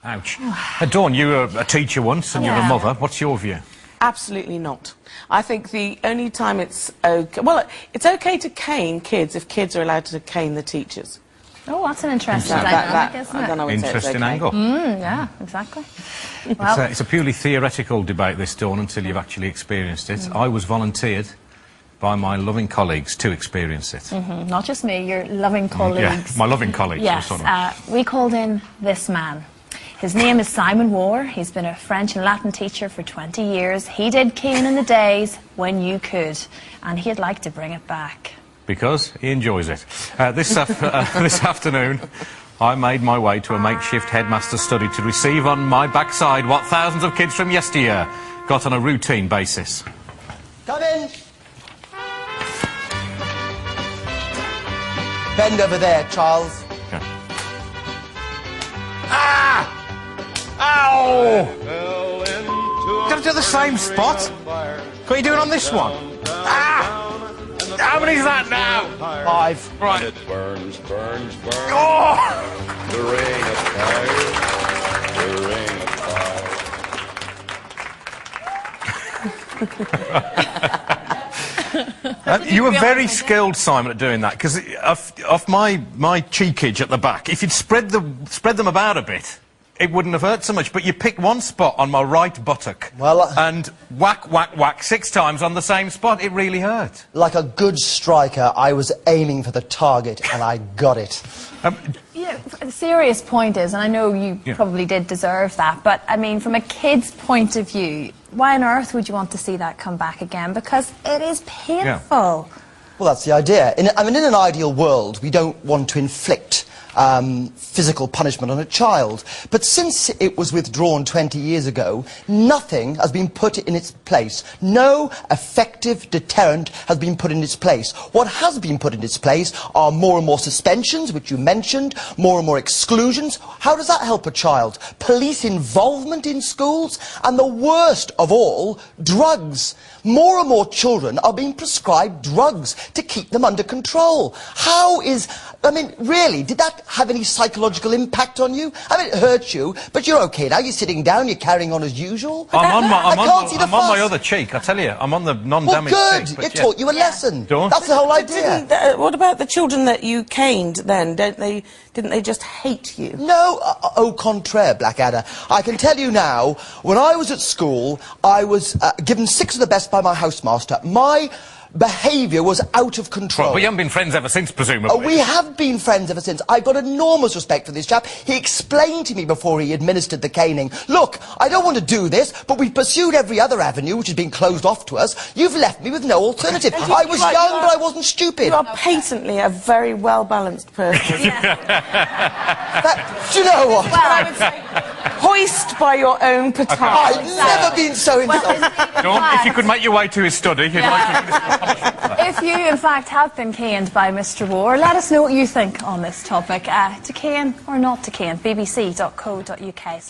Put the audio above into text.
Ouch. Dawn, you were a teacher once and you're a mother. What's your view? Absolutely not. I think the only time it's okay... Well, it's okay to cane kids if kids are allowed to cane the teachers. Oh, that's an interesting dynamic, isn't it? I don't know. Interesting angle. Yeah, exactly. Well, it's a purely theoretical debate, this, Dawn, until you've actually experienced it. I was volunteered by my loving colleagues to experience it. Not just me, your loving colleagues. Yeah, my loving colleagues. Yes, we called in this man. His name is Simon Warr. He's been a French and Latin teacher for 20 years. He did cane in the days when you could, and he'd like to bring it back. Because he enjoys it. This afternoon, I made my way to a makeshift headmaster's study to receive on my backside what thousands of kids from yesteryear got on a routine basis. Come in. Bend over there, Charles. Yeah. Ah! Ow! Got to do the same spot. Can you do it on this one? Ah! How many is that now? 5. Right. It burns, burns, burns. Oh! The ring of fire. The ring of fire. You were very skilled, Simon, at doing that, because off my cheekage at the back, if you'd spread them about a bit, it wouldn't have hurt so much. But you picked one spot on my right buttock, and whack, whack, whack 6 times on the same spot. It really hurt. Like a good striker, I was aiming for the target, and I got it. Yeah, the serious point is, and I know you probably did deserve that, but I mean, from a kid's point of view, why on earth would you want to see that come back again? Because it is painful. Well, that's the idea. In an ideal world, we don't want to inflict physical punishment on a child. But since it was withdrawn 20 years ago, nothing has been put in its place. No effective deterrent has been put in its place. What has been put in its place are more and more suspensions, which you mentioned, more and more exclusions. How does that help a child? Police involvement in schools, and the worst of all, drugs. More and more children are being prescribed drugs to keep them under control. How is... I mean, really, did that have any psychological impact on you? I mean, it hurt you, but you're okay now. You're sitting down, you're carrying on as usual. I'm on my other cheek, I tell you. I'm on the non-damaged cheek. Good, it taught you a lesson. Dawn? That's the whole idea. What about the children that you caned then? Didn't they just hate you? No, au contraire, Blackadder. I can tell you now, when I was at school, I was given 6 of the best by my housemaster. My behaviour was out of control. Well, but you haven't been friends ever since, presumably. We have been friends ever since. I've got enormous respect for this chap. He explained to me before he administered the caning, look, I don't want to do this, but we've pursued every other avenue which has been closed off to us. You've left me with no alternative. I was young, but I wasn't stupid. You are patently a very well-balanced person. Do you know what? Well, I would say, hoist by your own petard. I've never been so insulted. Dawn, if you could make your way to his study, he'd like to... If you, in fact, have been caned by Mr. Warr, let us know what you think on this topic. To cane or not to cane, bbc.co.uk/